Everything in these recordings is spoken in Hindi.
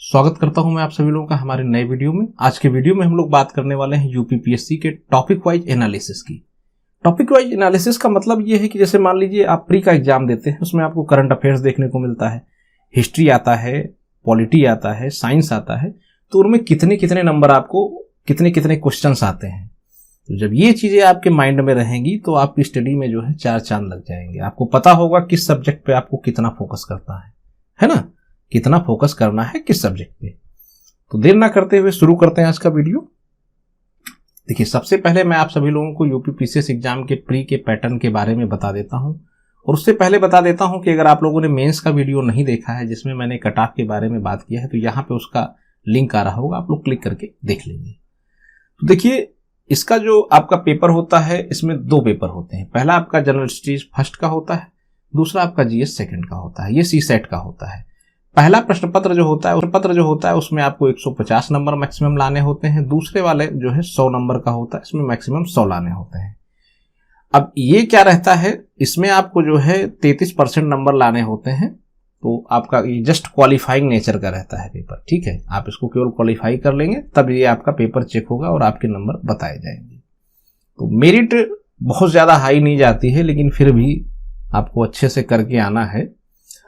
स्वागत करता हूं मैं आप सभी लोगों का हमारे नए वीडियो में। आज के वीडियो में हम लोग बात करने वाले हैं यूपीपीएससी के टॉपिक वाइज एनालिसिस की। टॉपिक वाइज एनालिसिस का मतलब ये है कि जैसे मान लीजिए आप प्री का एग्जाम देते हैं, उसमें आपको करंट अफेयर्स देखने को मिलता है, हिस्ट्री आता है, पॉलिटी आता है, साइंस आता है, तो उनमें कितने कितने नंबर आपको कितने कितने क्वेश्चन आते हैं। तो जब ये चीजें आपके माइंड में रहेंगी तो आपकी स्टडी में जो है चार चांद लग जाएंगे। आपको पता होगा किस सब्जेक्ट पे आपको कितना फोकस करता है ना, कितना फोकस करना है किस सब्जेक्ट पे। तो देर ना करते हुए शुरू करते हैं आज का वीडियो। देखिए, सबसे पहले मैं आप सभी लोगों को यूपीपीसीएस एग्जाम के प्री के पैटर्न के बारे में बता देता हूं, और उससे पहले बता देता हूं कि अगर आप लोगों ने मेंस का वीडियो नहीं देखा है जिसमें मैंने कट ऑफ के बारे में बात किया है, तो यहाँ पे उसका लिंक आ रहा होगा, आप लोग क्लिक करके देख लेंगे। तो देखिए, इसका जो आपका पेपर होता है, इसमें दो पेपर होते हैं। पहला आपका जनरल स्टडीज फर्स्ट का होता है, दूसरा आपका जीएस सेकंड का होता है। ये सी सेट का होता है। पहला प्रश्न पत्र जो होता है उसमें आपको 150 नंबर मैक्सिमम लाने होते हैं। दूसरे वाले जो है 100 नंबर का होता है, इसमें मैक्सिमम 100 लाने होते हैं। अब ये क्या रहता है, इसमें आपको जो है 33% नंबर लाने होते हैं। तो आपका ये जस्ट क्वालिफाइंग नेचर का रहता है पेपर, ठीक है। आप इसको केवल क्वालिफाई कर लेंगे तब ये आपका पेपर चेक होगा और आपके नंबर बताए जाएंगे। तो मेरिट बहुत ज्यादा हाई नहीं जाती है, लेकिन फिर भी आपको अच्छे से करके आना है।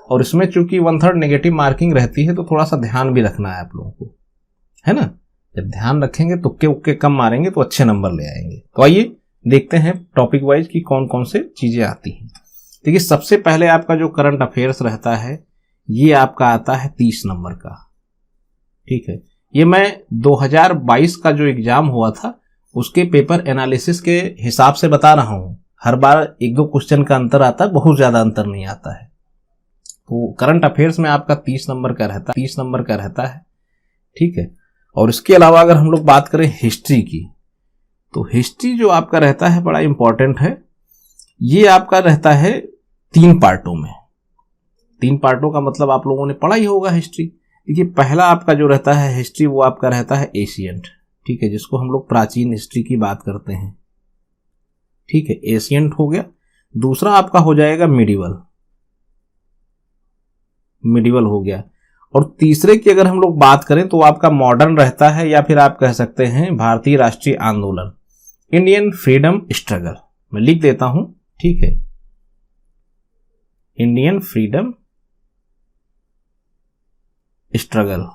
और इसमें चूंकि 1/3 नेगेटिव मार्किंग रहती है, तो थोड़ा सा ध्यान भी रखना है आप लोगों को, है ना। जब ध्यान रखेंगे, तुक्के उक्के कम मारेंगे तो अच्छे नंबर ले आएंगे। तो आइए देखते हैं टॉपिक वाइज की कौन कौन से चीजें आती हैं। देखिए, सबसे पहले आपका जो करंट अफेयर्स रहता है, ये आपका आता है 30 नंबर का, ठीक है। ये मैं 2022 का जो एग्जाम हुआ था उसके पेपर एनालिसिस के हिसाब से बता रहा हूं। हर बार एक दो क्वेश्चन का अंतर आता है, बहुत ज्यादा अंतर नहीं आता है। तो करंट अफेयर्स में आपका 30 नंबर का रहता है, ठीक है। और इसके अलावा अगर हम लोग बात करें हिस्ट्री की, तो हिस्ट्री जो आपका रहता है बड़ा इंपॉर्टेंट है। ये आपका रहता है 3 पार्टों में। 3 पार्टों का मतलब आप लोगों ने पढ़ा ही होगा हिस्ट्री। देखिए, पहला आपका जो रहता है हिस्ट्री, वो आपका रहता है एशियंट, ठीक है, जिसको हम लोग प्राचीन हिस्ट्री की बात करते हैं, ठीक है। एशियंट हो गया। दूसरा आपका हो जाएगा मिडिवल हो गया। और तीसरे की अगर हम लोग बात करें तो आपका मॉडर्न रहता है, या फिर आप कह सकते हैं भारतीय राष्ट्रीय आंदोलन, इंडियन फ्रीडम स्ट्रगल। मैं लिख देता हूं, ठीक है, इंडियन फ्रीडम स्ट्रगल।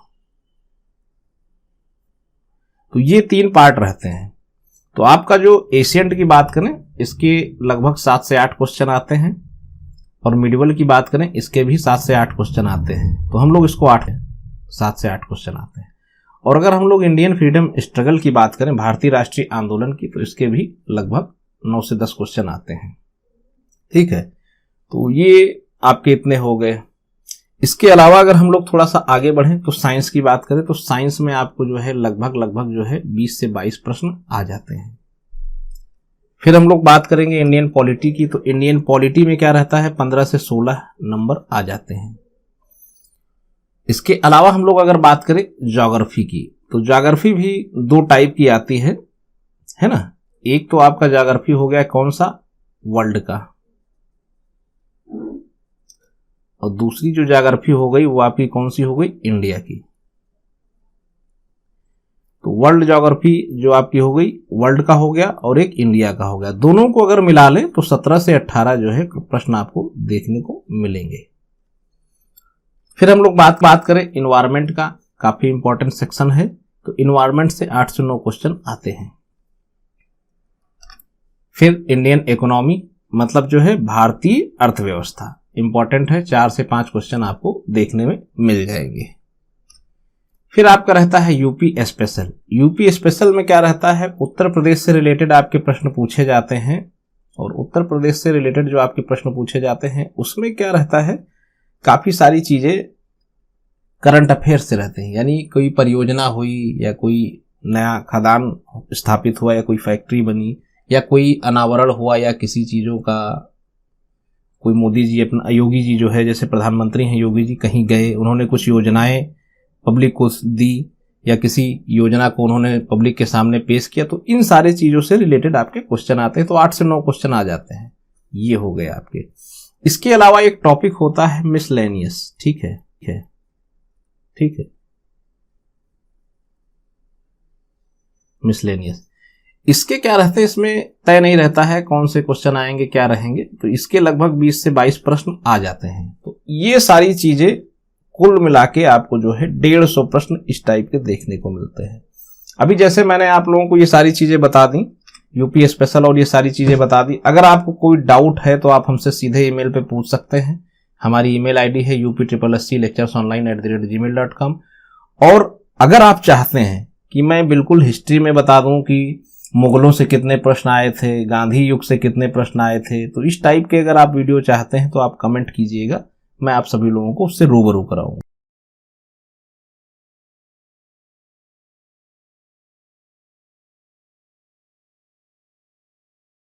तो ये 3 पार्ट रहते हैं। तो आपका जो एशियंट की बात करें, इसके लगभग 7 से 8 क्वेश्चन आते हैं, और मिडिवल की बात करें, इसके भी 7 से 8 क्वेश्चन आते हैं। तो हम लोग इसको 7 से 8 क्वेश्चन आते हैं। और अगर हम लोग इंडियन फ्रीडम स्ट्रगल की बात करें, भारतीय राष्ट्रीय आंदोलन की, तो इसके भी लगभग 9 से 10 क्वेश्चन आते हैं, ठीक है। तो ये आपके इतने हो गए। इसके अलावा अगर हम लोग थोड़ा सा आगे बढ़ें तो साइंस की बात करें, तो साइंस में आपको जो है लगभग जो है 20 से 22 प्रश्न आ जाते हैं। फिर हम लोग बात करेंगे इंडियन पॉलिटी की, तो इंडियन पॉलिटी में क्या रहता है, 15 से 16 नंबर आ जाते हैं। इसके अलावा हम लोग अगर बात करें ज्योग्राफी की, तो ज्योग्राफी भी 2 टाइप की आती है ना। एक तो आपका ज्योग्राफी हो गया कौन सा, वर्ल्ड का, और दूसरी जो ज्योग्राफी हो गई वो आपकी कौन सी हो गई, इंडिया की। तो वर्ल्ड ज्योग्राफी जो आपकी हो गई, वर्ल्ड का हो गया, और एक इंडिया का हो गया। दोनों को अगर मिला लें तो 17 से 18 जो है प्रश्न आपको देखने को मिलेंगे। फिर हम लोग बात करें इन्वायरमेंट का, काफी इंपॉर्टेंट सेक्शन है। तो इन्वायरमेंट से 8 से 9 क्वेश्चन आते हैं। फिर इंडियन इकोनॉमी, मतलब जो है भारतीय अर्थव्यवस्था, इंपॉर्टेंट है। 4 से 5 क्वेश्चन आपको देखने में मिल जाएंगे। फिर आपका रहता है यूपी स्पेशल। यूपी स्पेशल में क्या रहता है, उत्तर प्रदेश से रिलेटेड आपके प्रश्न पूछे जाते हैं। और उत्तर प्रदेश से रिलेटेड जो आपके प्रश्न पूछे जाते हैं, उसमें क्या रहता है, काफी सारी चीजें करंट अफेयर्स से रहते हैं। यानी कोई परियोजना हुई, या कोई नया खदान स्थापित हुआ, या कोई फैक्ट्री बनी, या कोई अनावरण हुआ, या किसी चीजों का कोई मोदी जी अपना, योगी जी जो है जैसे प्रधानमंत्री हैं योगी जी, कहीं गए, उन्होंने कुछ योजनाएं पब्लिक को दी, या किसी योजना को उन्होंने पब्लिक के सामने पेश किया। तो इन सारे चीजों से रिलेटेड आपके क्वेश्चन आते हैं। तो 8 से 9 क्वेश्चन आ जाते हैं। ये हो गए आपके। इसके अलावा एक टॉपिक होता है मिसलेनियस, ठीक है। मिसलेनियस। इसके क्या रहते हैं, इसमें तय नहीं रहता है कौन से क्वेश्चन आएंगे क्या रहेंगे, तो इसके लगभग 20 से 22 प्रश्न आ जाते हैं। तो ये सारी चीजें कुल मिला के आपको जो है 150 प्रश्न इस टाइप के देखने को मिलते हैं। अभी जैसे मैंने आप लोगों को ये सारी चीजें बता दी, यूपी स्पेशल और ये सारी चीजें बता दी। अगर आपको कोई डाउट है तो आप हमसे सीधे ईमेल पे पूछ सकते हैं। हमारी ईमेल आईडी है upsclecturesonline@gmail.com। और अगर आप चाहते हैं कि मैं बिल्कुल हिस्ट्री में बता दूं कि मुगलों से कितने प्रश्न आए थे, गांधी युग से कितने प्रश्न आए थे, तो इस टाइप के अगर आप वीडियो चाहते हैं तो आप कमेंट कीजिएगा, मैं आप सभी लोगों को उससे रूबरू कराऊंगा।